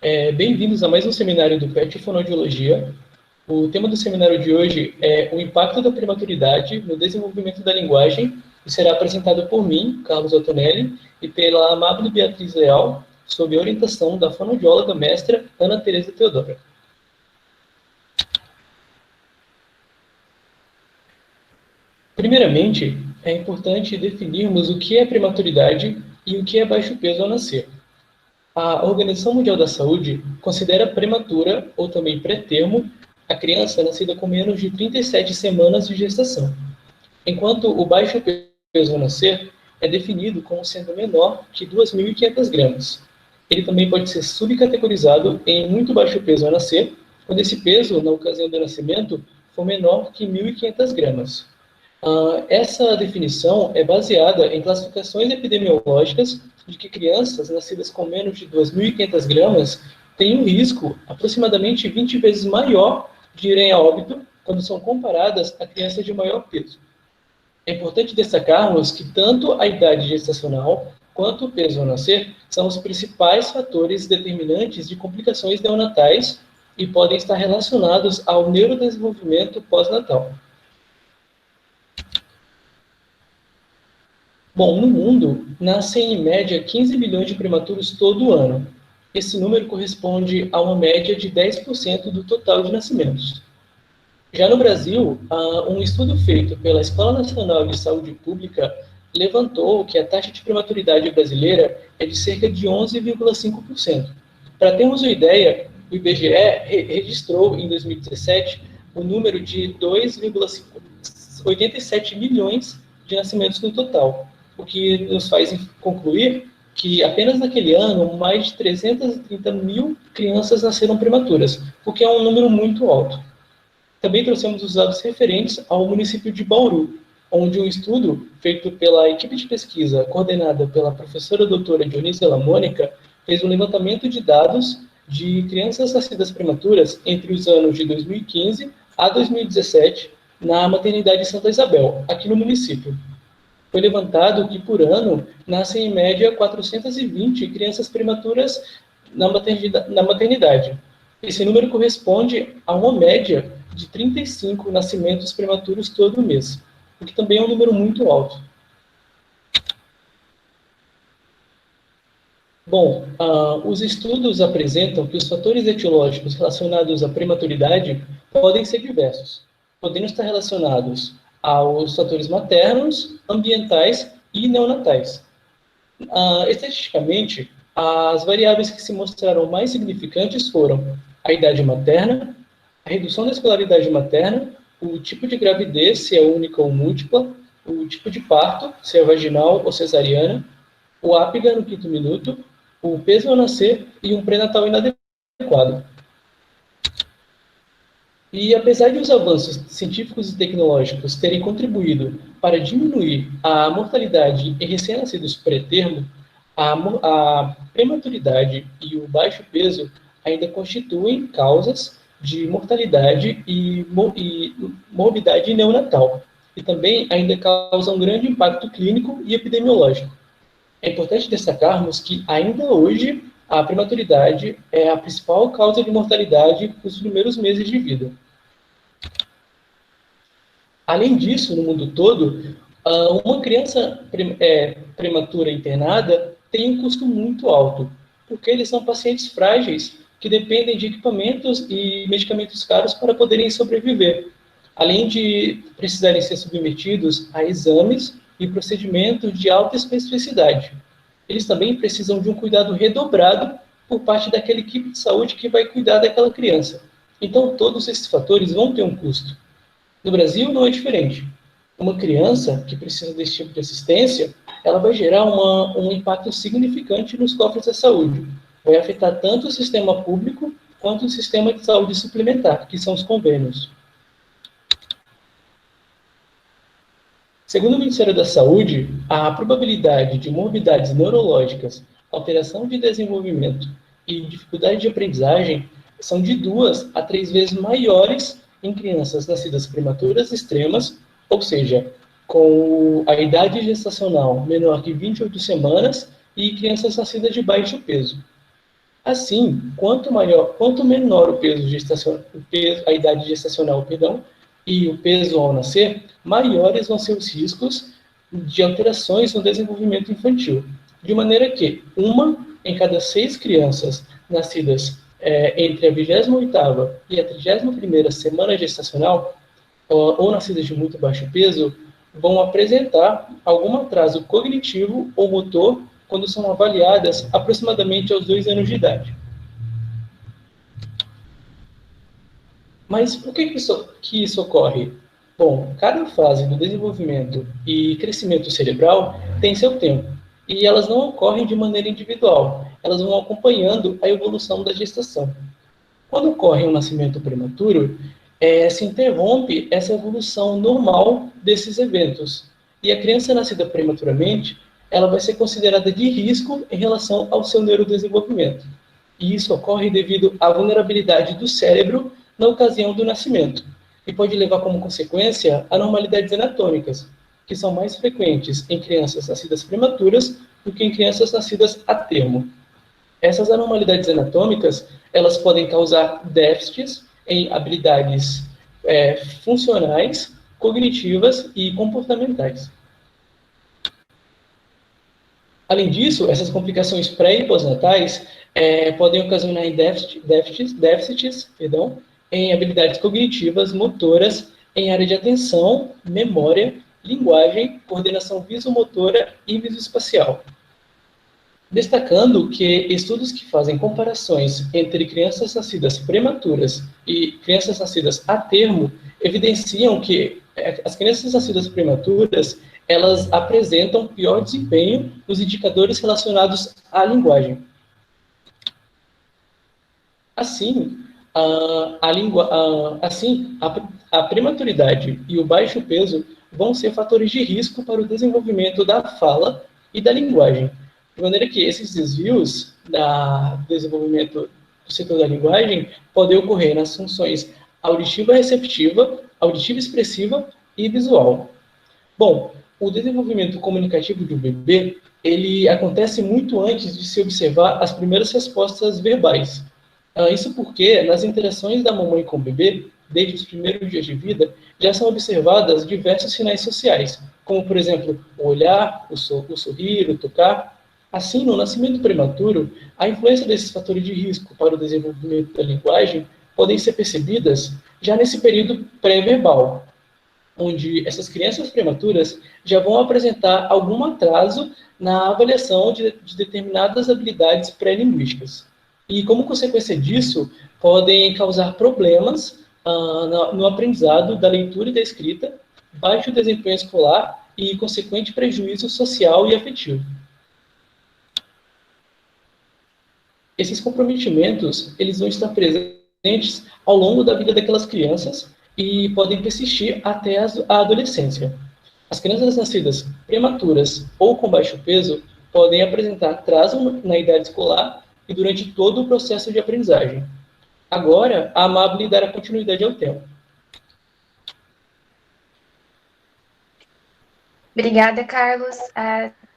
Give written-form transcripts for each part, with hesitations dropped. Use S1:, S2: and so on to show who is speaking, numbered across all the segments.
S1: Bem-vindos a mais um seminário do PET Fonoaudiologia. O tema do seminário de hoje é o impacto da prematuridade no desenvolvimento da linguagem e será apresentado por mim, Carlos Antonelli, e pela amável Beatriz Leal, sob a orientação da fonoaudióloga mestra Ana Tereza Teodora. Primeiramente, é importante definirmos o que é prematuridade e o que é baixo peso ao nascer. A Organização Mundial da Saúde considera prematura, ou também pré-termo, a criança nascida com menos de 37 semanas de gestação, enquanto o baixo peso ao nascer é definido como sendo menor que 2.500 gramas. Ele também pode ser subcategorizado em muito baixo peso ao nascer, quando esse peso, na ocasião do nascimento, for menor que 1.500 gramas. Essa definição é baseada em classificações epidemiológicas de que crianças nascidas com menos de 2.500 gramas têm um risco aproximadamente 20 vezes maior de irem a óbito quando são comparadas a crianças de maior peso. É importante destacarmos que tanto a idade gestacional quanto o peso ao nascer são os principais fatores determinantes de complicações neonatais e podem estar relacionados ao neurodesenvolvimento pós-natal. Bom, no mundo, nascem em média 15 milhões de prematuros todo ano. Esse número corresponde a uma média de 10% do total de nascimentos. Já no Brasil, um estudo feito pela Escola Nacional de Saúde Pública levantou que a taxa de prematuridade brasileira é de cerca de 11,5%. Para termos uma ideia, o IBGE registrou em 2017 o número de 2,87 milhões de nascimentos no total, o que nos faz concluir que apenas naquele ano, mais de 330 mil crianças nasceram prematuras, o que é um número muito alto. Também trouxemos os dados referentes ao município de Bauru, onde um estudo feito pela equipe de pesquisa coordenada pela professora doutora Dionísia Lamônica fez um levantamento de dados de crianças nascidas prematuras entre os anos de 2015 a 2017 na maternidade Santa Isabel, aqui no município. Foi levantado que, por ano, nascem em média 420 crianças prematuras na maternidade. Esse número corresponde a uma média de 35 nascimentos prematuros todo mês, o que também é um número muito alto. Bom, os estudos apresentam que os fatores etiológicos relacionados à prematuridade podem ser diversos, podendo estar relacionados aos fatores maternos, ambientais e neonatais. Estatisticamente, as variáveis que se mostraram mais significantes foram a idade materna, a redução da escolaridade materna, o tipo de gravidez, se é única ou múltipla, o tipo de parto, se é vaginal ou cesariana, o ápiga no 5º minuto, o peso ao nascer e um pré-natal inadequado. E apesar de os avanços científicos e tecnológicos terem contribuído para diminuir a mortalidade em recém-nascidos pré-termo, a prematuridade e o baixo peso ainda constituem causas de mortalidade e morbidade neonatal, e também ainda causam grande impacto clínico e epidemiológico. É importante destacarmos que, ainda hoje, a prematuridade é a principal causa de mortalidade nos primeiros meses de vida. Além disso, no mundo todo, uma criança prematura internada tem um custo muito alto, porque eles são pacientes frágeis que dependem de equipamentos e medicamentos caros para poderem sobreviver, além de precisarem ser submetidos a exames e procedimentos de alta especificidade. Eles também precisam de um cuidado redobrado por parte daquela equipe de saúde que vai cuidar daquela criança. Então, todos esses fatores vão ter um custo. No Brasil, não é diferente. Uma criança que precisa desse tipo de assistência, ela vai gerar um impacto significante nos cofres da saúde. Vai afetar tanto o sistema público quanto o sistema de saúde suplementar, que são os convênios. Segundo o Ministério da Saúde, a probabilidade de morbidades neurológicas, alteração de desenvolvimento e dificuldade de aprendizagem são de 2 a 3 vezes maiores em crianças nascidas prematuras extremas, ou seja, com a idade gestacional menor que 28 semanas e crianças nascidas de baixo peso. Assim, quanto menor o peso gestacional, a idade gestacional, perdão, e o peso ao nascer, maiores vão ser os riscos de alterações no desenvolvimento infantil. De maneira que uma em cada 6 crianças nascidas entre a 28ª e a 31ª semana gestacional, ou nascidas de muito baixo peso, vão apresentar algum atraso cognitivo ou motor quando são avaliadas aproximadamente aos 2 anos de idade. Mas por que isso ocorre? Bom, cada fase do desenvolvimento e crescimento cerebral tem seu tempo, e elas não ocorrem de maneira individual, elas vão acompanhando a evolução da gestação. Quando ocorre um nascimento prematuro, se interrompe essa evolução normal desses eventos. E a criança nascida prematuramente, ela vai ser considerada de risco em relação ao seu neurodesenvolvimento. E isso ocorre devido à vulnerabilidade do cérebro na ocasião do nascimento, e pode levar como consequência anormalidades anatômicas, que são mais frequentes em crianças nascidas prematuras do que em crianças nascidas a termo. Essas anormalidades anatômicas, elas podem causar déficits em habilidades funcionais, cognitivas e comportamentais. Além disso, essas complicações pré- e pós-natais podem ocasionar déficits em habilidades cognitivas, motoras, em área de atenção, memória, linguagem, coordenação visomotora e visoespacial. Destacando que estudos que fazem comparações entre crianças nascidas prematuras e crianças nascidas a termo evidenciam que as crianças nascidas prematuras, elas apresentam pior desempenho nos indicadores relacionados à linguagem. Assim, a prematuridade e o baixo peso vão ser fatores de risco para o desenvolvimento da fala e da linguagem, de maneira que esses desvios do desenvolvimento do setor da linguagem podem ocorrer nas funções auditiva receptiva, auditiva expressiva e visual. Bom, o desenvolvimento comunicativo de um bebê, ele acontece muito antes de se observar as primeiras respostas verbais. Isso porque, nas interações da mamãe com o bebê, desde os primeiros dias de vida, já são observadas diversos sinais sociais, como, por exemplo, o olhar, o sorrir, o tocar. Assim, no nascimento prematuro, a influência desses fatores de risco para o desenvolvimento da linguagem podem ser percebidas já nesse período pré-verbal, onde essas crianças prematuras já vão apresentar algum atraso na avaliação de determinadas habilidades pré-linguísticas. E, como consequência disso, podem causar problemas no aprendizado da leitura e da escrita, baixo desempenho escolar e consequente prejuízo social e afetivo. Esses comprometimentos, eles vão estar presentes ao longo da vida daquelas crianças e podem persistir até a adolescência. As crianças nascidas prematuras ou com baixo peso podem apresentar atraso na idade escolar e durante todo o processo de aprendizagem. Agora, a Amable dará continuidade ao tema.
S2: Obrigada, Carlos.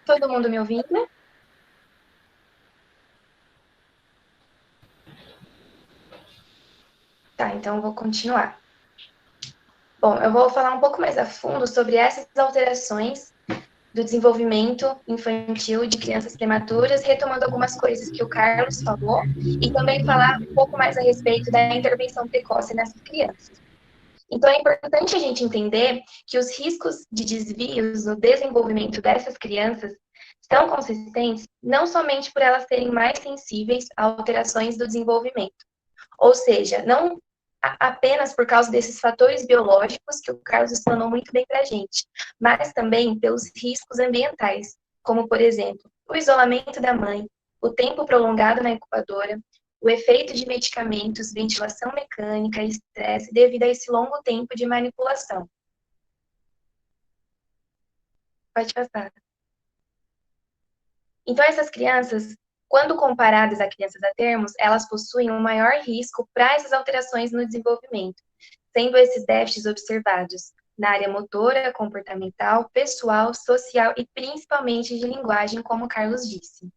S2: Todo mundo me ouvindo? Tá, então eu vou continuar. Bom, eu vou falar um pouco mais a fundo sobre essas alterações do desenvolvimento infantil de crianças prematuras, retomando algumas coisas que o Carlos falou, e também falar um pouco mais a respeito da intervenção precoce nessas crianças. Então, é importante a gente entender que os riscos de desvios no desenvolvimento dessas crianças são consistentes não somente por elas serem mais sensíveis a alterações do desenvolvimento, ou seja, não apenas por causa desses fatores biológicos que o Carlos explanou muito bem para a gente, mas também pelos riscos ambientais, como, por exemplo, o isolamento da mãe, o tempo prolongado na incubadora, o efeito de medicamentos, ventilação mecânica e estresse devido a esse longo tempo de manipulação. Pode passar. Então, essas crianças, quando comparadas a crianças a termos, elas possuem um maior risco para essas alterações no desenvolvimento, sendo esses déficits observados na área motora, comportamental, pessoal, social e principalmente de linguagem, como o Carlos disse.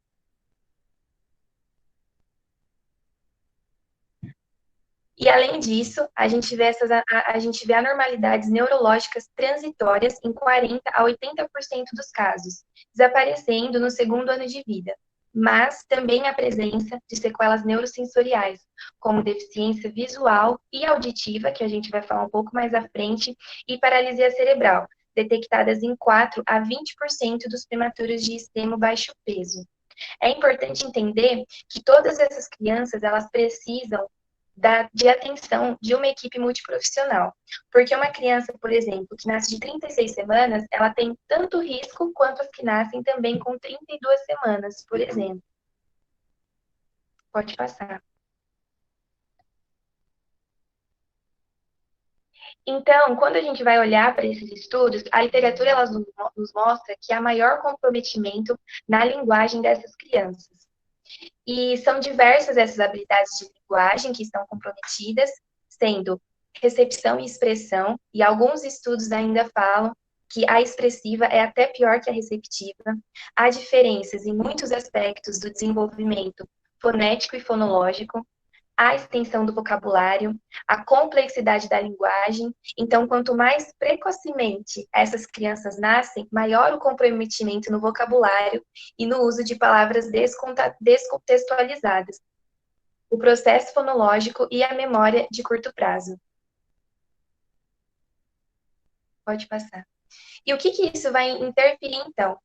S2: E, além disso, a gente vê anormalidades neurológicas transitórias em 40 a 80% dos casos, desaparecendo no segundo ano de vida, mas também a presença de sequelas neurosensoriais, como deficiência visual e auditiva, que a gente vai falar um pouco mais à frente, e paralisia cerebral, detectadas em 4 a 20% dos prematuros de extremo baixo peso. É importante entender que todas essas crianças, elas precisam de atenção de uma equipe multiprofissional. Porque uma criança, por exemplo, que nasce de 36 semanas, ela tem tanto risco quanto as que nascem também com 32 semanas, por exemplo. Pode passar. Então, quando a gente vai olhar para esses estudos, a literatura ela nos mostra que há maior comprometimento na linguagem dessas crianças. E são diversas essas habilidades de linguagem que estão comprometidas, sendo recepção e expressão, e alguns estudos ainda falam que a expressiva é até pior que a receptiva. Há diferenças em muitos aspectos do desenvolvimento fonético e fonológico, a extensão do vocabulário, a complexidade da linguagem. Então, quanto mais precocemente essas crianças nascem, maior o comprometimento no vocabulário e no uso de palavras descontextualizadas, o processo fonológico e a memória de curto prazo. Pode passar. E o que isso vai interferir, então?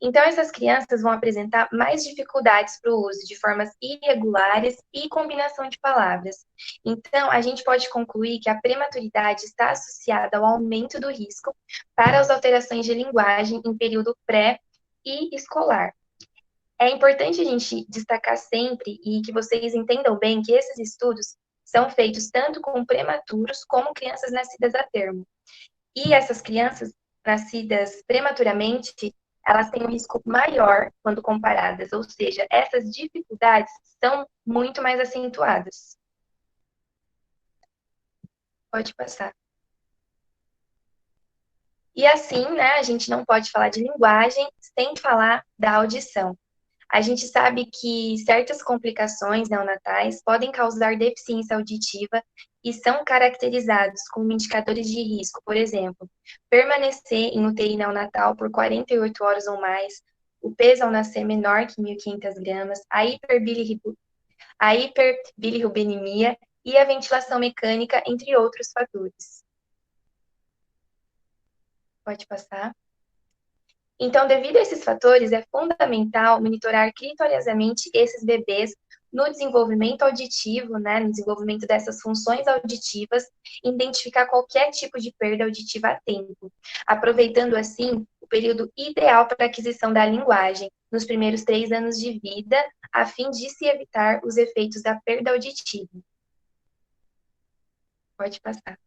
S2: Então, essas crianças vão apresentar mais dificuldades para o uso de formas irregulares e combinação de palavras. Então, a gente pode concluir que a prematuridade está associada ao aumento do risco para as alterações de linguagem em período pré e escolar. É importante a gente destacar sempre e que vocês entendam bem que esses estudos são feitos tanto com prematuros como crianças nascidas a termo. E essas crianças nascidas prematuramente, elas têm um risco maior quando comparadas, ou seja, essas dificuldades são muito mais acentuadas. Pode passar. E assim, né, a gente não pode falar de linguagem sem falar da audição. A gente sabe que certas complicações neonatais podem causar deficiência auditiva e são caracterizados como indicadores de risco, por exemplo, permanecer em UTI neonatal por 48 horas ou mais, o peso ao nascer menor que 1.500 gramas, a hiperbilirrubinemia e a ventilação mecânica, entre outros fatores. Pode passar. Então, devido a esses fatores, é fundamental monitorar criteriosamente esses bebês no desenvolvimento auditivo, né, no desenvolvimento dessas funções auditivas, identificar qualquer tipo de perda auditiva a tempo, aproveitando, assim, o período ideal para a aquisição da linguagem, nos primeiros 3 anos de vida, a fim de se evitar os efeitos da perda auditiva. Pode passar.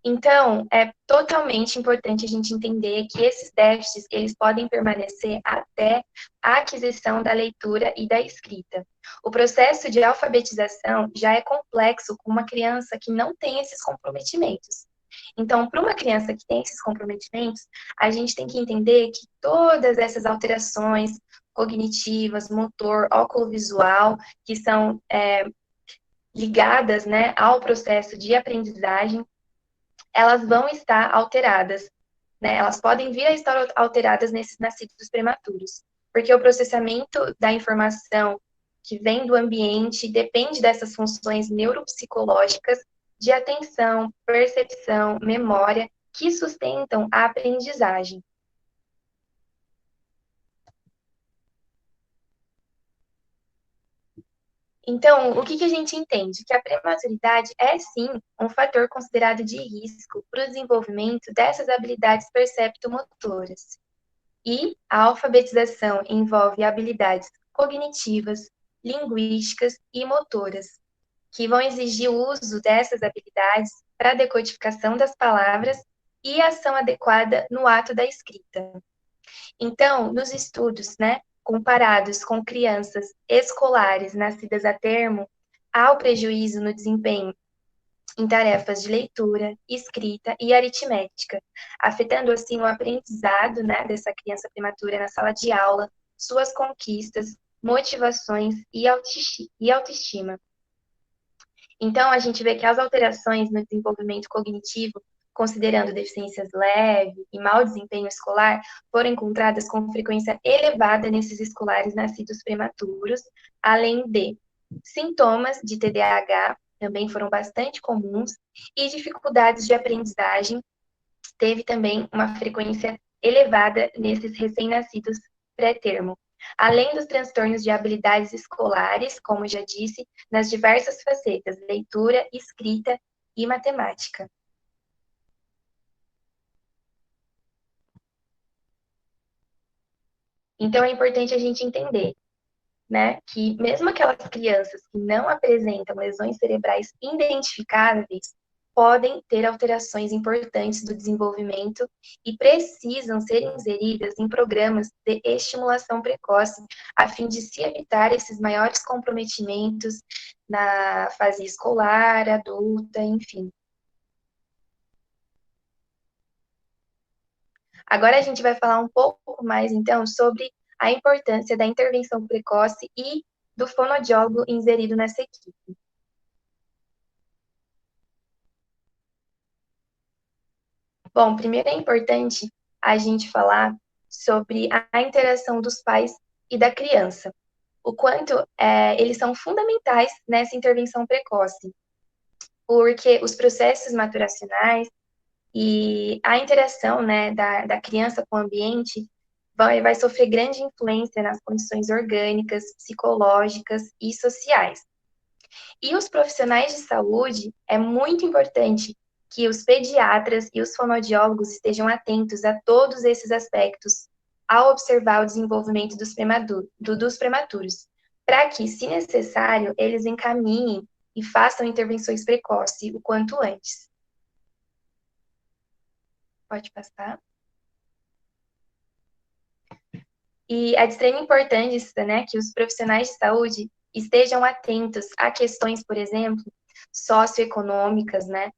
S2: Então, é totalmente importante a gente entender que esses déficits, eles podem permanecer até a aquisição da leitura e da escrita. O processo de alfabetização já é complexo com uma criança que não tem esses comprometimentos. Então, para uma criança que tem esses comprometimentos, a gente tem que entender que todas essas alterações cognitivas, motor, óculo-visual, que são ligadas, né, ao processo de aprendizagem, elas vão estar alteradas, né? Elas podem vir a estar alteradas nesses nascidos prematuros, porque o processamento da informação que vem do ambiente depende dessas funções neuropsicológicas de atenção, percepção, memória, que sustentam a aprendizagem. Então, o que a gente entende? Que a prematuridade é, sim, um fator considerado de risco para o desenvolvimento dessas habilidades perceptomotoras. E a alfabetização envolve habilidades cognitivas, linguísticas e motoras, que vão exigir o uso dessas habilidades para a decodificação das palavras e ação adequada no ato da escrita. Então, nos estudos, né, comparados com crianças escolares nascidas a termo, há o prejuízo no desempenho em tarefas de leitura, escrita e aritmética, afetando assim o aprendizado, né, dessa criança prematura na sala de aula, suas conquistas, motivações e autoestima. Então, a gente vê que as alterações no desenvolvimento cognitivo, considerando deficiências leves e mau desempenho escolar, foram encontradas com frequência elevada nesses escolares nascidos prematuros, além de sintomas de TDAH, também foram bastante comuns, e dificuldades de aprendizagem, teve também uma frequência elevada nesses recém-nascidos pré-termo. Além dos transtornos de habilidades escolares, como já disse, nas diversas facetas, leitura, escrita e matemática. Então, é importante a gente entender, né, que mesmo aquelas crianças que não apresentam lesões cerebrais identificáveis, podem ter alterações importantes do desenvolvimento e precisam ser inseridas em programas de estimulação precoce, a fim de se evitar esses maiores comprometimentos na fase escolar, adulta, enfim. Agora a gente vai falar um pouco mais, então, sobre a importância da intervenção precoce e do fonoaudiólogo inserido nessa equipe. Bom, primeiro é importante a gente falar sobre a interação dos pais e da criança, o quanto eles são fundamentais nessa intervenção precoce, porque os processos maturacionais e a interação, né, da criança com o ambiente vai sofrer grande influência nas condições orgânicas, psicológicas e sociais. E os profissionais de saúde, é muito importante que os pediatras e os fonoaudiólogos estejam atentos a todos esses aspectos ao observar o desenvolvimento dos prematuros, para que, se necessário, eles encaminhem e façam intervenções precoces o quanto antes. Pode passar. E é de extrema importância, né, que os profissionais de saúde estejam atentos a questões, por exemplo, socioeconômicas, né,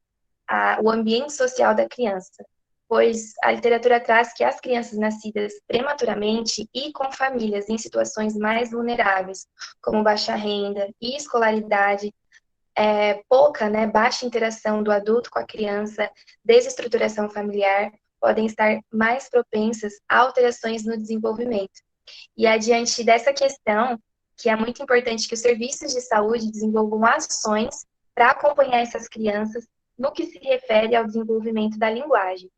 S2: o ambiente social da criança, pois a literatura traz que as crianças nascidas prematuramente e com famílias em situações mais vulneráveis, como baixa renda e escolaridade, pouca, né, baixa interação do adulto com a criança, desestruturação familiar, podem estar mais propensas a alterações no desenvolvimento. E adiante dessa questão, que é muito importante que os serviços de saúde desenvolvam ações para acompanhar essas crianças no que se refere ao desenvolvimento da linguagem.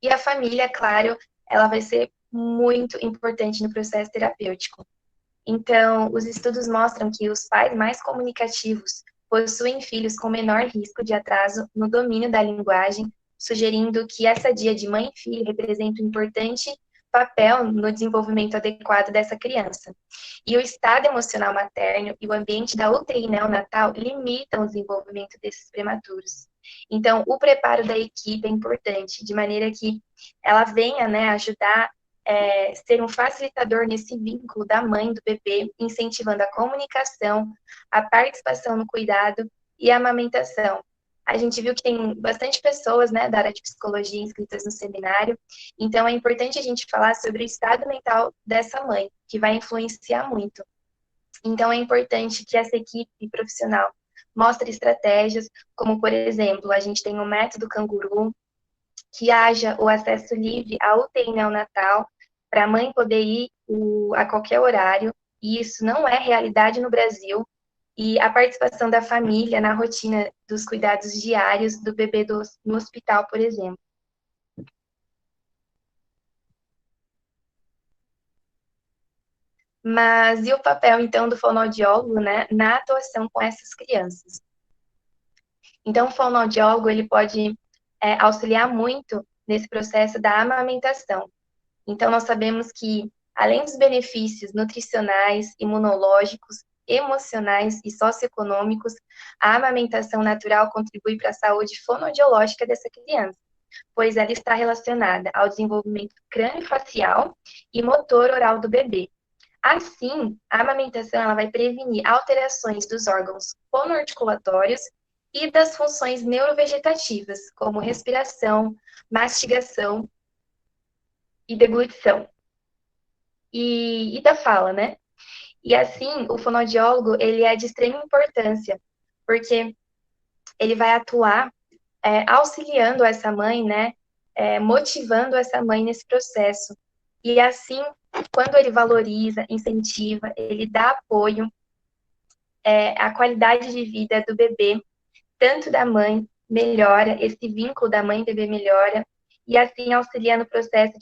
S2: E a família, claro, ela vai ser muito importante no processo terapêutico. Então, os estudos mostram que os pais mais comunicativos possuem filhos com menor risco de atraso no domínio da linguagem, sugerindo que essa dia de mãe e filho representa um importante papel no desenvolvimento adequado dessa criança. E o estado emocional materno e o ambiente da UTI neonatal limitam o desenvolvimento desses prematuros. Então, o preparo da equipe é importante, de maneira que ela venha, né, ajudar ser um facilitador nesse vínculo da mãe do bebê, incentivando a comunicação, a participação no cuidado e a amamentação. A gente viu que tem bastante pessoas, né, da área de psicologia inscritas no seminário, então é importante a gente falar sobre o estado mental dessa mãe, que vai influenciar muito. Então é importante que essa equipe profissional mostre estratégias, como, por exemplo, a gente tem o método canguru, que haja o acesso livre à UTI neonatal, para a mãe poder ir a qualquer horário, e isso não é realidade no Brasil, e a participação da família na rotina dos cuidados diários do bebê no hospital, por exemplo. Mas e o papel, então, do fonoaudiólogo, né, na atuação com essas crianças? Então, o fonoaudiólogo, ele pode auxiliar muito nesse processo da amamentação. Então, nós sabemos que, além dos benefícios nutricionais, imunológicos, emocionais e socioeconômicos, a amamentação natural contribui para a saúde fonoaudiológica dessa criança, pois ela está relacionada ao desenvolvimento crâniofacial e motor oral do bebê. Assim, a amamentação ela vai prevenir alterações dos órgãos fonoarticulatórios e das funções neurovegetativas, como respiração, mastigação e deglutição. e da fala, né? E assim, o fonoaudiólogo, ele é de extrema importância, porque ele vai atuar auxiliando essa mãe, né? Motivando essa mãe nesse processo. E assim, quando ele valoriza, incentiva, ele dá apoio, a qualidade de vida do bebê, tanto da mãe, melhora, esse vínculo da mãe e bebê melhora, e assim auxilia no processo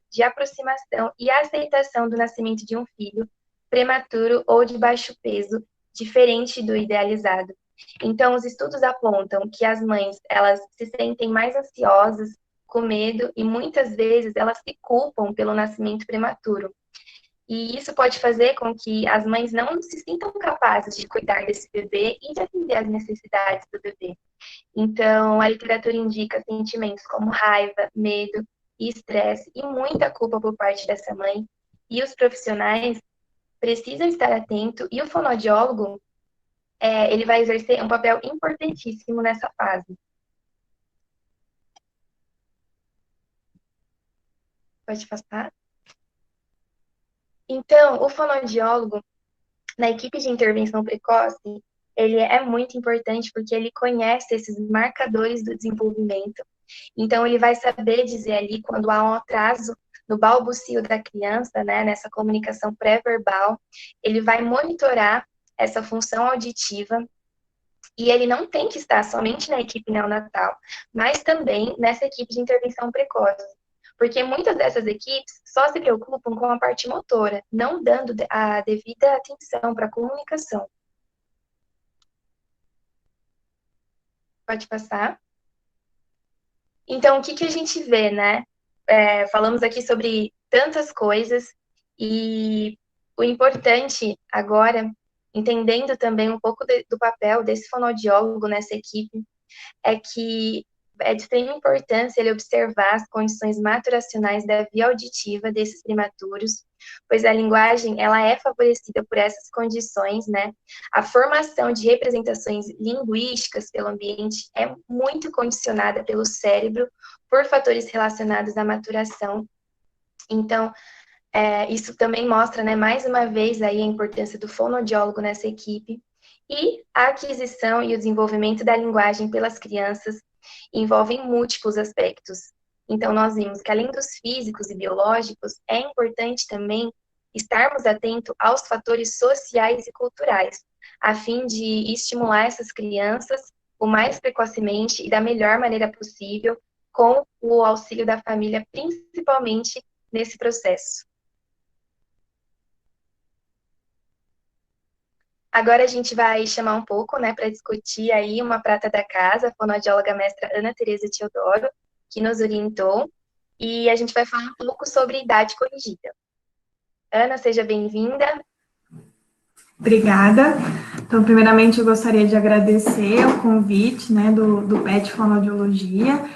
S2: de aproximação e aceitação do nascimento de um filho prematuro ou de baixo peso, diferente do idealizado. Então, os estudos apontam que as mães, elas se sentem mais ansiosas, com medo, e muitas vezes elas se culpam pelo nascimento prematuro. E isso pode fazer com que as mães não se sintam capazes de cuidar desse bebê e de atender às necessidades do bebê. Então, a literatura indica sentimentos como raiva, medo e estresse e muita culpa por parte dessa mãe. E os profissionais precisam estar atentos e o fonoaudiólogo, ele vai exercer um papel importantíssimo nessa fase. Pode passar? Então, o fonoaudiólogo, na equipe de intervenção precoce, ele é muito importante porque ele conhece esses marcadores do desenvolvimento. Então, ele vai saber dizer ali quando há um atraso no balbucio da criança, né, nessa comunicação pré-verbal. Ele vai monitorar essa função auditiva e ele não tem que estar somente na equipe neonatal, mas também nessa equipe de intervenção precoce. Porque muitas dessas equipes só se preocupam com a parte motora, não dando a devida atenção para a comunicação. Pode passar. Então, o que a gente vê, né? Falamos aqui sobre tantas coisas e o importante agora, entendendo também um pouco do papel desse fonoaudiólogo nessa equipe, é que é de extrema importância ele observar as condições maturacionais da via auditiva desses prematuros, pois a linguagem, ela é favorecida por essas condições, né? A formação de representações linguísticas pelo ambiente é muito condicionada pelo cérebro por fatores relacionados à maturação. Então, isso também mostra, né, mais uma vez aí a importância do fonoaudiólogo nessa equipe, e a aquisição e o desenvolvimento da linguagem pelas crianças envolvem múltiplos aspectos. Então, nós vimos que, além dos físicos e biológicos, é importante também estarmos atentos aos fatores sociais e culturais, a fim de estimular essas crianças o mais precocemente e da melhor maneira possível, com o auxílio da família, principalmente nesse processo. Agora a gente vai chamar um pouco, né, para discutir aí uma prata da casa, a fonoaudióloga mestra Ana Tereza Teodoro, que nos orientou, e a gente vai falar um pouco sobre idade corrigida. Ana, seja bem-vinda.
S3: Obrigada. Então, primeiramente, eu gostaria de agradecer o convite, né, do PET Fonoaudiologia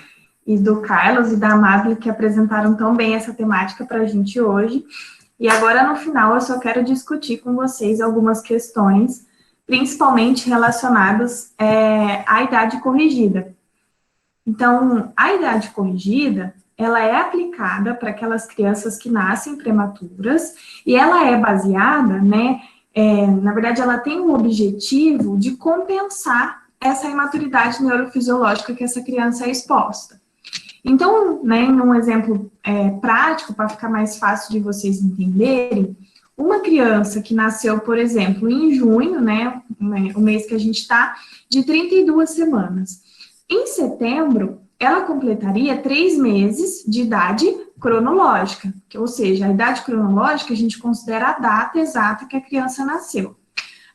S3: e do Carlos e da Amable, que apresentaram tão bem essa temática para a gente hoje. E agora, no final, eu só quero discutir com vocês algumas questões, principalmente relacionadas à idade corrigida. Então, a idade corrigida, ela é aplicada para aquelas crianças que nascem prematuras, e ela é baseada, né, na verdade, ela tem o objetivo de compensar essa imaturidade neurofisiológica que essa criança é exposta. Então, né, em um exemplo prático, para ficar mais fácil de vocês entenderem, uma criança que nasceu, por exemplo, em junho, né, o mês que a gente está, de 32 semanas. Em setembro, ela completaria 3 meses de idade cronológica, ou seja, a idade cronológica a gente considera a data exata que a criança nasceu.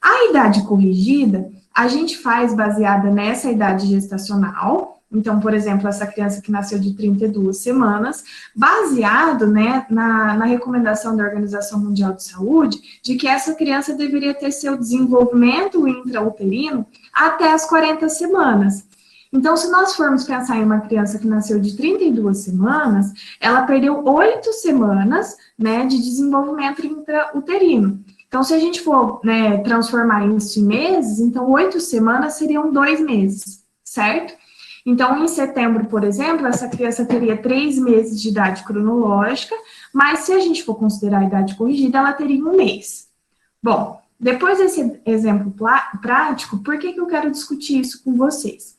S3: A idade corrigida, a gente faz baseada nessa idade gestacional. Então, por exemplo, essa criança que nasceu de 32 semanas, baseado, né, na recomendação da Organização Mundial de Saúde, de que essa criança deveria ter seu desenvolvimento intrauterino até as 40 semanas. Então, se nós formos pensar em uma criança que nasceu de 32 semanas, ela perdeu 8 semanas, né, de desenvolvimento intrauterino. Então, se a gente for, né, transformar isso em meses, então 8 semanas seriam 2 meses, certo? Então, em setembro, por exemplo, essa criança teria 3 meses de idade cronológica, mas se a gente for considerar a idade corrigida, ela teria 1 mês. Bom, depois desse exemplo prático, por que eu quero discutir isso com vocês?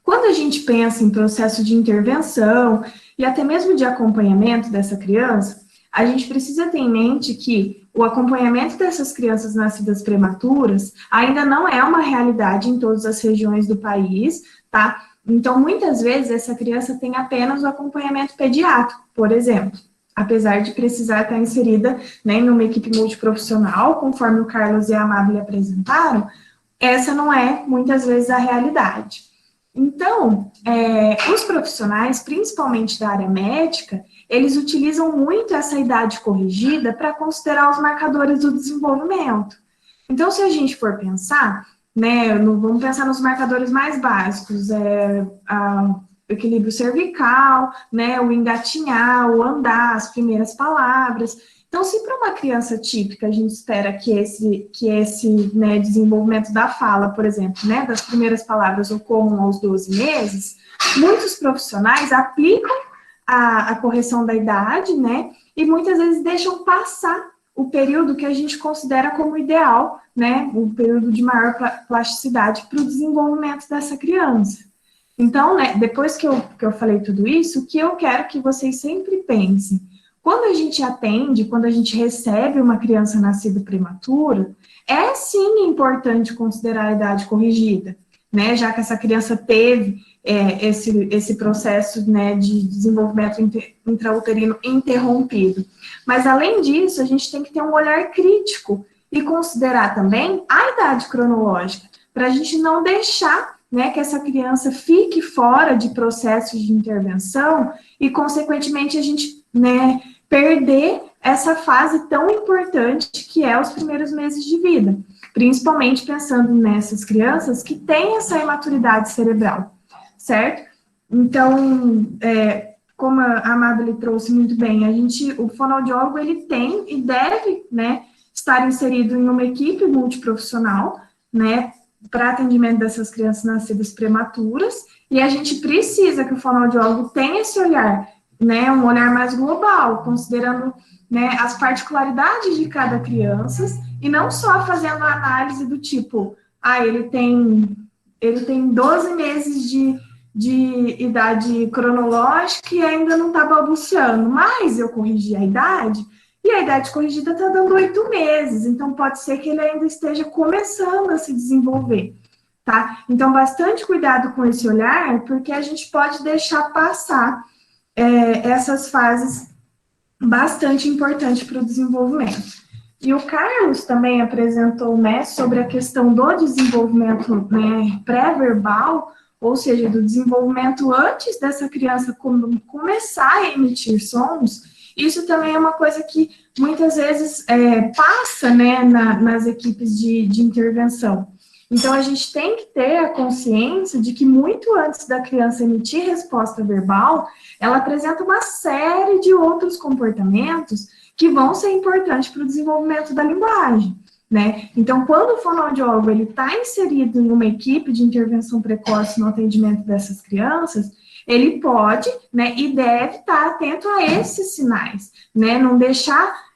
S3: Quando a gente pensa em processo de intervenção e até mesmo de acompanhamento dessa criança, a gente precisa ter em mente que o acompanhamento dessas crianças nascidas prematuras ainda não é uma realidade em todas as regiões do país, tá? Então, muitas vezes, essa criança tem apenas o acompanhamento pediátrico, por exemplo, apesar de precisar estar inserida, né, em uma equipe multiprofissional, conforme o Carlos e a Amável apresentaram, essa não é, muitas vezes, a realidade. Então, os profissionais, principalmente da área médica, eles utilizam muito essa idade corrigida para considerar os marcadores do desenvolvimento. Então, se a gente for pensar, né, vamos pensar nos marcadores mais básicos, o equilíbrio cervical, né, o engatinhar, o andar, as primeiras palavras. Então, se para uma criança típica a gente espera que esse né, desenvolvimento da fala, por exemplo, né, das primeiras palavras ocorram aos 12 meses, muitos profissionais aplicam a correção da idade, né, e muitas vezes deixam passar o período que a gente considera como ideal, né, o período de maior plasticidade para o desenvolvimento dessa criança. Então, né, depois que eu falei tudo isso, o que eu quero que vocês sempre pensem, quando a gente atende, quando a gente recebe uma criança nascida prematura, é sim importante considerar a idade corrigida, né, já que essa criança teve esse processo, né, de desenvolvimento intrauterino interrompido. Mas, além disso, a gente tem que ter um olhar crítico e considerar também a idade cronológica, para a gente não deixar, né, que essa criança fique fora de processos de intervenção e, consequentemente, a gente, né, perder essa fase tão importante que é os primeiros meses de vida, principalmente pensando nessas crianças que têm essa imaturidade cerebral, certo? Então, como a Amável trouxe muito bem, o fonoaudiólogo, ele tem e deve, né, estar inserido em uma equipe multiprofissional, né, para atendimento dessas crianças nascidas prematuras, e a gente precisa que o fonoaudiólogo tenha esse olhar, né, um olhar mais global, considerando, né, as particularidades de cada criança, e não só fazendo a análise do tipo, ele tem 12 meses de idade cronológica e ainda não está balbuciando, mas eu corrigi a idade, e a idade corrigida está dando 8 meses, então pode ser que ele ainda esteja começando a se desenvolver, tá? Então, bastante cuidado com esse olhar, porque a gente pode deixar passar essas fases bastante importantes para o desenvolvimento. E o Carlos também apresentou, né, sobre a questão do desenvolvimento, né, pré-verbal, ou seja, do desenvolvimento antes dessa criança começar a emitir sons. Isso também é uma coisa que muitas vezes passa, né, nas equipes de intervenção. Então, a gente tem que ter a consciência de que muito antes da criança emitir resposta verbal, ela apresenta uma série de outros comportamentos que vão ser importantes para o desenvolvimento da linguagem, né? Então, quando o fonoaudiólogo está inserido em uma equipe de intervenção precoce no atendimento dessas crianças, ele pode, né, e deve estar atento a esses sinais, né? Não deixar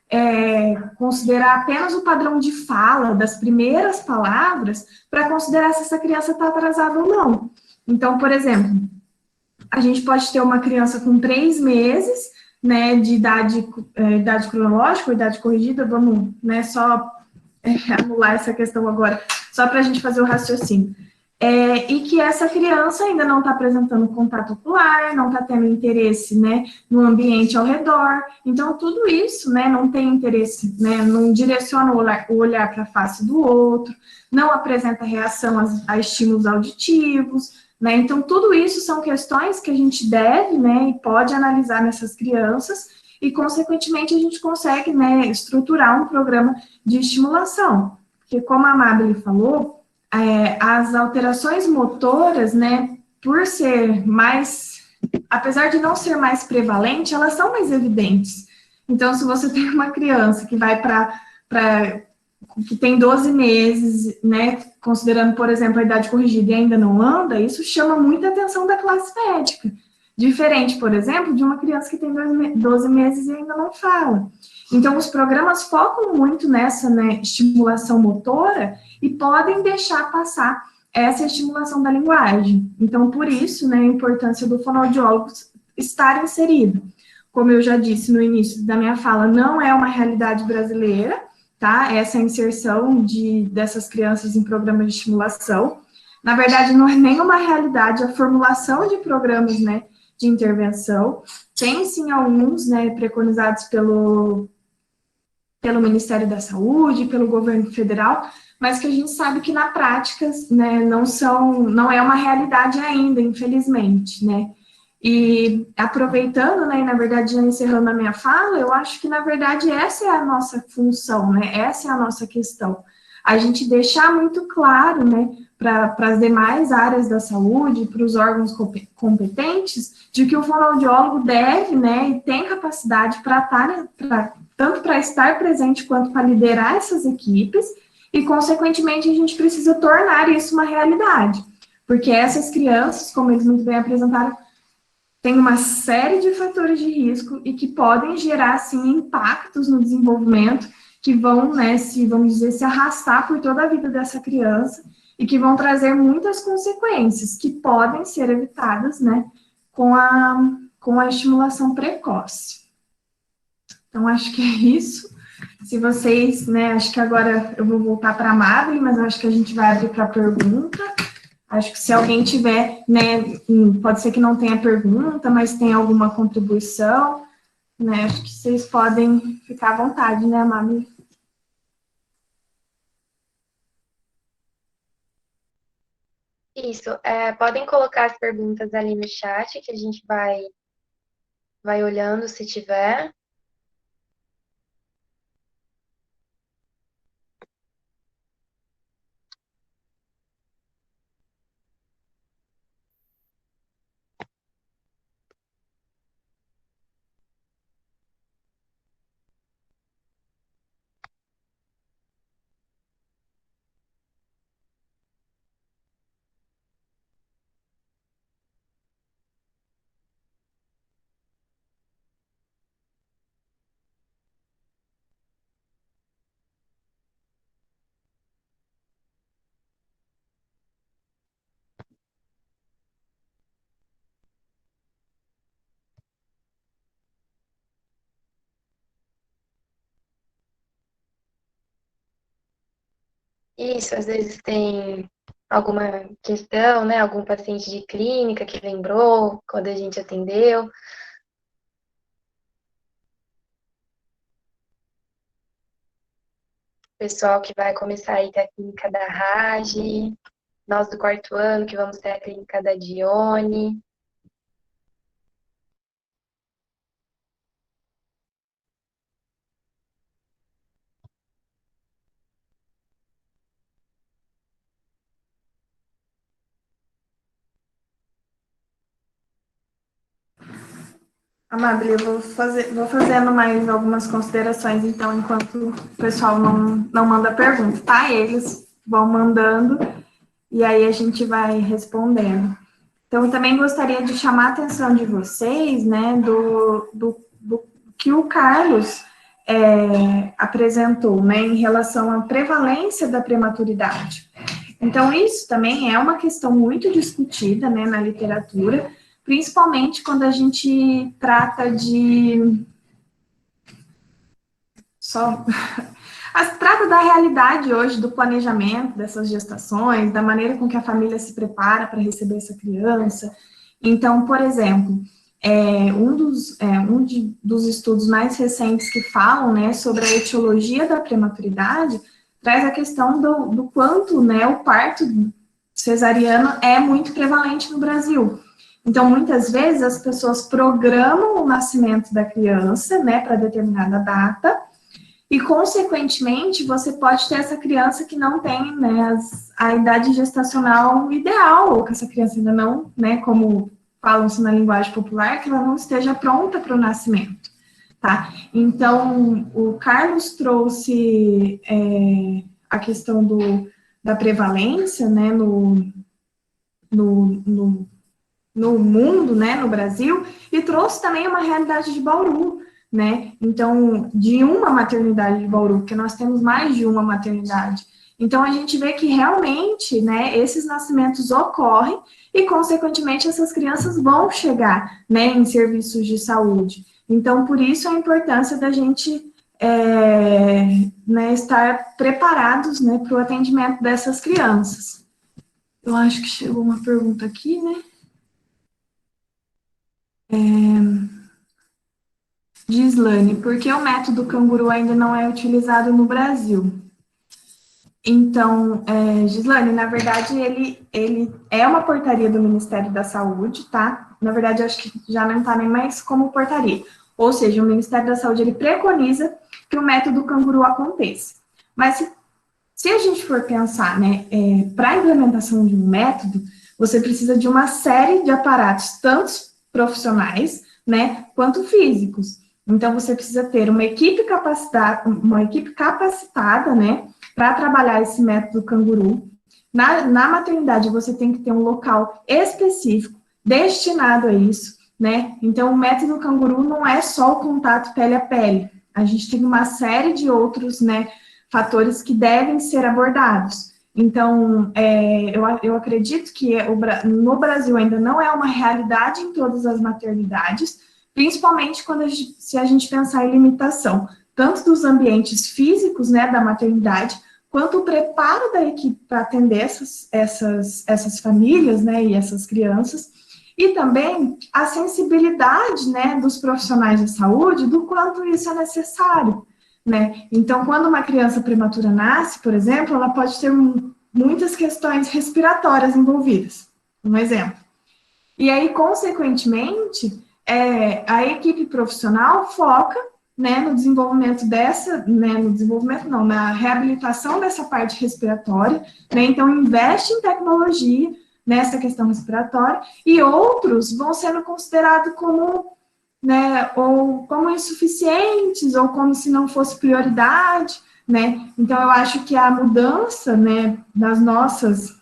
S3: considerar apenas o padrão de fala das primeiras palavras para considerar se essa criança está atrasada ou não. Então, por exemplo, a gente pode ter uma criança com 3 meses, né, de idade cronológica ou idade corrigida, vamos, né, só anular essa questão agora, só para a gente fazer o raciocínio. E que essa criança ainda não está apresentando contato ocular, não está tendo interesse, né, no ambiente ao redor. Então, tudo isso, né, não tem interesse, né, não direciona o olhar para a face do outro, não apresenta reação a estímulos auditivos, né. Então, tudo isso são questões que a gente deve, né, e pode analisar nessas crianças e, consequentemente, a gente consegue, né, estruturar um programa de estimulação. Porque, como a Amável falou, as alterações motoras, né, por ser mais, apesar de não ser mais prevalente, elas são mais evidentes. Então, se você tem uma criança que vai que tem 12 meses, né, considerando, por exemplo, a idade corrigida e ainda não anda, isso chama muita atenção da classe médica. Diferente, por exemplo, de uma criança que tem 12 meses e ainda não fala. Então, os programas focam muito nessa, né, estimulação motora e podem deixar passar essa estimulação da linguagem. Então, por isso, né, a importância do fonoaudiólogo estar inserido. Como eu já disse no início da minha fala, não é uma realidade brasileira, tá? Essa inserção dessas crianças em programas de estimulação. Na verdade, não é nenhuma realidade a formulação de programas, né, de intervenção. Tem, sim, alguns, né, preconizados pelo Ministério da Saúde, pelo governo federal, mas que a gente sabe que na prática, né, não é uma realidade ainda, infelizmente, né. E aproveitando, né, e na verdade já encerrando a minha fala, eu acho que na verdade essa é a nossa função, né, essa é a nossa questão. A gente deixar muito claro, né, para as demais áreas da saúde, para os órgãos competentes, de que o fonoaudiólogo deve, né, e tem capacidade tanto para estar presente quanto para liderar essas equipes, e consequentemente a gente precisa tornar isso uma realidade, porque essas crianças, como eles muito bem apresentaram, tem uma série de fatores de risco e que podem gerar, sim, impactos no desenvolvimento que vão, né, vamos dizer, se arrastar por toda a vida dessa criança e que vão trazer muitas consequências que podem ser evitadas, né, com a estimulação precoce. Então, acho que é isso. Se vocês, né, acho que agora eu vou voltar para a Mabel, mas acho que a gente vai abrir para pergunta. Acho que se alguém tiver, né, pode ser que não tenha pergunta, mas tem alguma contribuição, né, acho que vocês podem ficar à vontade, né, Mami?
S2: Isso, podem colocar as perguntas ali no chat, que a gente vai olhando se tiver. Isso, às vezes tem alguma questão, né, algum paciente de clínica que lembrou quando a gente atendeu. Pessoal que vai começar aí ter a clínica da Rage, nós do quarto ano que vamos ter a clínica da Dione.
S3: Amabile, eu vou fazendo mais algumas considerações, então, enquanto o pessoal não manda pergunta, tá? Eles vão mandando e aí a gente vai respondendo. Então, eu também gostaria de chamar a atenção de vocês, né, do que o Carlos apresentou, né, em relação à prevalência da prematuridade. Então, isso também é uma questão muito discutida, né, na literatura, principalmente quando a gente trata trata da realidade hoje, do planejamento dessas gestações, da maneira com que a família se prepara para receber essa criança. Então, por exemplo, dos estudos mais recentes que falam, né, sobre a etiologia da prematuridade, traz a questão do quanto, né, o parto cesariano é muito prevalente no Brasil. Então, muitas vezes, as pessoas programam o nascimento da criança, né, para determinada data, e, consequentemente, você pode ter essa criança que não tem, né, a idade gestacional ideal, ou que essa criança ainda não, né, como falam-se na linguagem popular, que ela não esteja pronta para o nascimento. tá? Então, o Carlos trouxe a questão da prevalência, né, no mundo, né, no Brasil, e trouxe também uma realidade de Bauru, né, então, de uma maternidade de Bauru, porque nós temos mais de uma maternidade. Então, a gente vê que realmente, né, esses nascimentos ocorrem e, consequentemente, essas crianças vão chegar, né, em serviços de saúde. Então, por isso a importância da gente né, estar preparados, né, para o atendimento dessas crianças. Eu acho que chegou uma pergunta aqui, né? Gislane, por que o método canguru ainda não é utilizado no Brasil? Então, Gislane, na verdade, ele é uma portaria do Ministério da Saúde, tá? Na verdade, eu acho que já não está nem mais como portaria. Ou seja, o Ministério da Saúde, ele preconiza que o método canguru aconteça. Mas, se a gente for pensar, né, para a implementação de um método, você precisa de uma série de aparatos, tanto profissionais, né, quanto físicos. Então, você precisa ter uma equipe capacitada, né, para trabalhar esse método canguru. Na maternidade, você tem que ter um local específico destinado a isso, né? Então, o método canguru não é só o contato pele a pele. A gente tem uma série de outros, né, fatores que devem ser abordados. Então, eu acredito que no Brasil ainda não é uma realidade em todas as maternidades, principalmente se a gente pensar em limitação, tanto dos ambientes físicos, né, da maternidade, quanto o preparo da equipe para atender essas famílias, né, e essas crianças, e também a sensibilidade, né, dos profissionais de saúde do quanto isso é necessário, né? Então, quando uma criança prematura nasce, por exemplo, ela pode ter muitas questões respiratórias envolvidas, um exemplo. E aí, consequentemente, a equipe profissional foca, né, no desenvolvimento na reabilitação dessa parte respiratória, né, então investe em tecnologia nessa questão respiratória, e outros vão sendo considerados como, né, ou como insuficientes, ou como se não fosse prioridade, né, então eu acho que a mudança, né, das nossas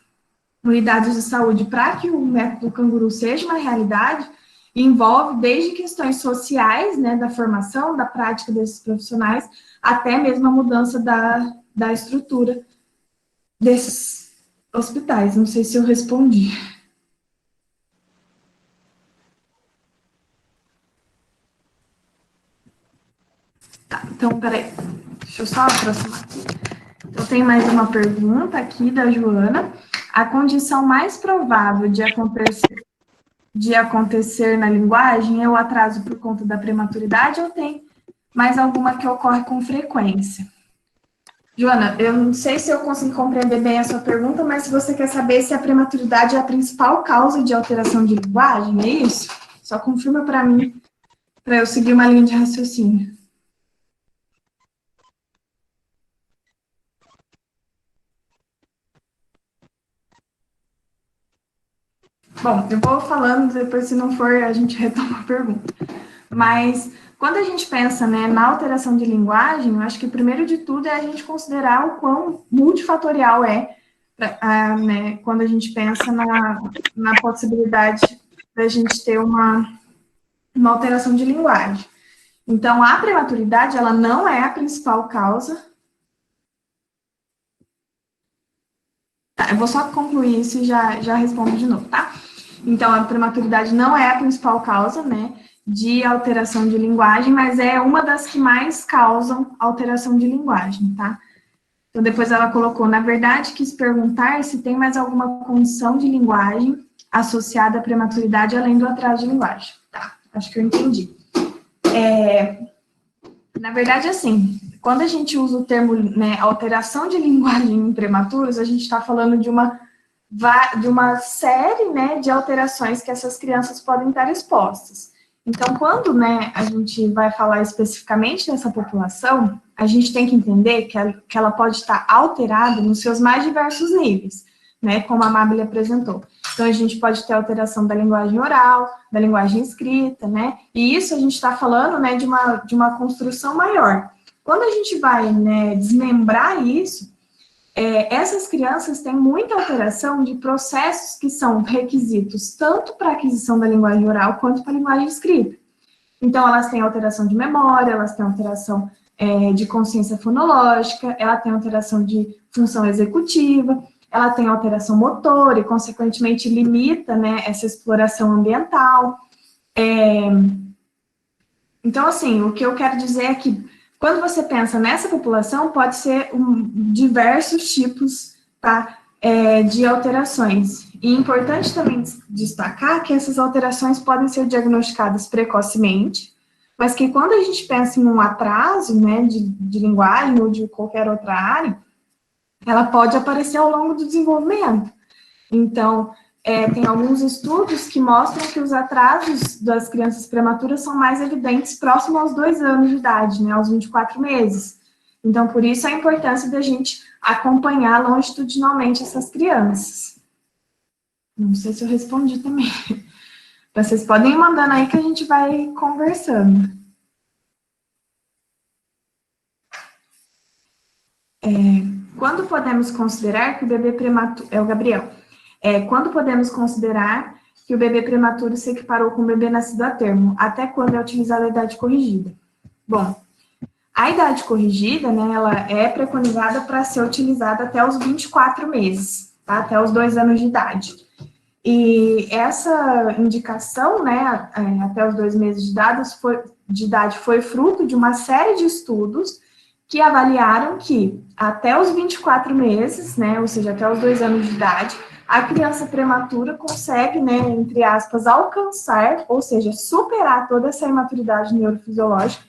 S3: unidades de saúde para que o método canguru seja uma realidade, envolve desde questões sociais, né, da formação, da prática desses profissionais, até mesmo a mudança da estrutura desses hospitais. Não sei se eu respondi. Tá, então, peraí. Deixa eu só aproximar aqui. Eu tenho mais uma pergunta aqui da Joana. A condição mais provável de acontecer na linguagem é o atraso por conta da prematuridade ou tem mais alguma que ocorre com frequência? Joana, eu não sei se eu consegui compreender bem a sua pergunta, mas se você quer saber se a prematuridade é a principal causa de alteração de linguagem, é isso? Só confirma para mim, para eu seguir uma linha de raciocínio. Bom, eu vou falando, depois se não for, a gente retoma a pergunta. Mas, quando a gente pensa, né, na alteração de linguagem, eu acho que o primeiro de tudo é a gente considerar o quão multifatorial né, quando a gente pensa na possibilidade da gente ter uma alteração de linguagem. Então, a prematuridade, ela não é a principal causa. Tá, eu vou só concluir isso e já respondo de novo, tá? Então, a prematuridade não é a principal causa, né, de alteração de linguagem, mas é uma das que mais causam alteração de linguagem, tá? Então, depois ela colocou, na verdade, quis perguntar se tem mais alguma condição de linguagem associada à prematuridade, além do atraso de linguagem. Tá, acho que eu entendi. Na verdade, assim, quando a gente usa o termo, né, alteração de linguagem em prematuros, a gente está falando de uma série, né, de alterações que essas crianças podem estar expostas. Então, quando, né, a gente vai falar especificamente dessa população, a gente tem que entender que ela pode estar alterada nos seus mais diversos níveis, né, como a Mabel apresentou. Então, a gente pode ter alteração da linguagem oral, da linguagem escrita, né? E isso a gente está falando, né, de uma construção maior. Quando a gente vai, né, desmembrar isso, essas crianças têm muita alteração de processos que são requisitos tanto para a aquisição da linguagem oral quanto para a linguagem escrita. Então, elas têm alteração de memória, elas têm alteração de consciência fonológica, ela tem alteração de função executiva, ela tem alteração motora e, consequentemente, limita, né, essa exploração ambiental. Então, assim, o que eu quero dizer é que, quando você pensa nessa população, pode ser diversos tipos, tá, de alterações. E é importante também destacar que essas alterações podem ser diagnosticadas precocemente, mas que quando a gente pensa em um atraso, né, de linguagem ou de qualquer outra área, ela pode aparecer ao longo do desenvolvimento. Então, tem alguns estudos que mostram que os atrasos das crianças prematuras são mais evidentes próximo aos 2 anos de idade, né, aos 24 meses. Então, por isso a importância da gente acompanhar longitudinalmente essas crianças. Não sei se eu respondi também. Vocês podem ir mandando aí que a gente vai conversando. Quando podemos considerar que o bebê prematuro... É o Gabriel. Quando podemos considerar que o bebê prematuro se equiparou com o bebê nascido a termo? Até quando é utilizada a idade corrigida? Bom, a idade corrigida, né, ela é preconizada para ser utilizada até os 24 meses, tá? Até os 2 anos de idade. E essa indicação, né, até os 2 meses de idade foi fruto de uma série de estudos que avaliaram que até os 24 meses, né, ou seja, até os 2 anos de idade, a criança prematura consegue, né, entre aspas, alcançar, ou seja, superar toda essa imaturidade neurofisiológica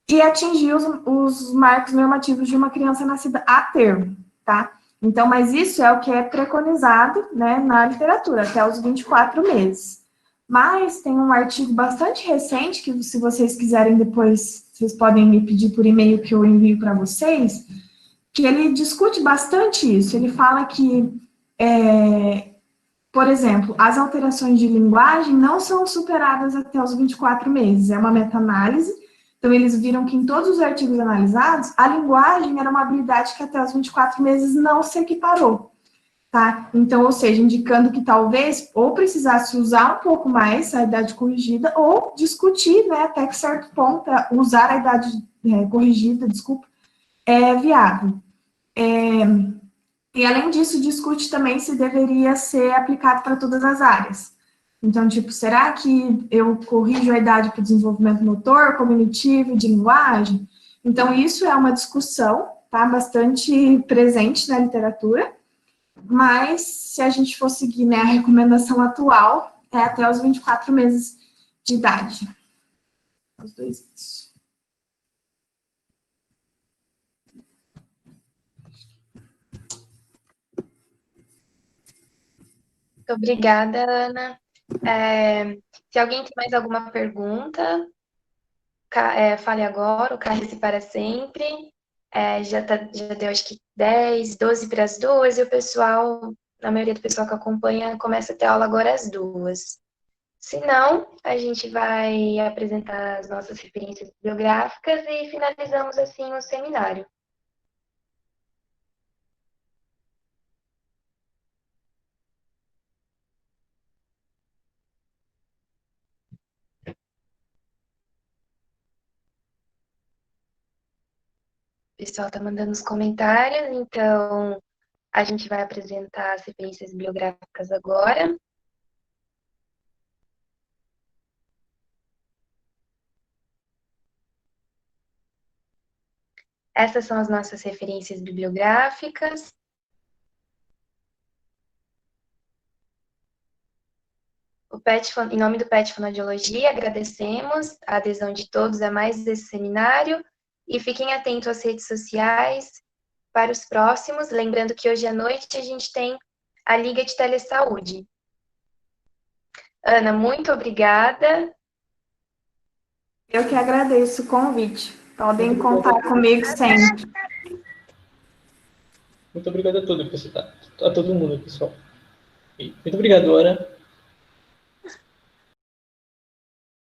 S3: e atingir os marcos normativos de uma criança nascida a termo, tá? Então, mas isso é o que é preconizado, né, na literatura, até os 24 meses. Mas tem um artigo bastante recente, que se vocês quiserem depois, vocês podem me pedir por e-mail que eu envio para vocês, que ele discute bastante isso. Ele fala que, por exemplo, as alterações de linguagem não são superadas até os 24 meses. É uma meta-análise. Então, eles viram que em todos os artigos analisados, a linguagem era uma habilidade que até os 24 meses não se equiparou, tá? Então, ou seja, indicando que talvez ou precisasse usar um pouco mais a idade corrigida ou discutir, né, até que certo ponto, usar a idade corrigida, desculpa, é viável. E, além disso, discute também se deveria ser aplicado para todas as áreas. Então, tipo, será que eu corrijo a idade para o desenvolvimento motor, cognitivo e de linguagem? Então, isso é uma discussão, tá, bastante presente na literatura, mas se a gente for seguir, né, a recomendação atual, é até os 24 meses de idade. Os 2 anos.
S2: Muito obrigada, Ana. Se alguém tem mais alguma pergunta, fale agora, o Cálice para sempre. Já deu acho que 10, 12 para as 2, e o pessoal, a maioria do pessoal que acompanha, começa a ter aula agora às 2. Se não, a gente vai apresentar as nossas referências bibliográficas e finalizamos assim o seminário. O pessoal está mandando os comentários, então a gente vai apresentar as referências bibliográficas agora. Essas são as nossas referências bibliográficas. Em nome do PET Fonoaudiologia, agradecemos a adesão de todos a mais esse seminário e fiquem atentos às redes sociais para os próximos. Lembrando que hoje à noite a gente tem a Liga de Telesaúde. Ana, muito obrigada.
S3: Eu que agradeço o convite. Podem contar comigo sempre.
S1: Muito obrigado a todo mundo, pessoal. Muito obrigado, Ana.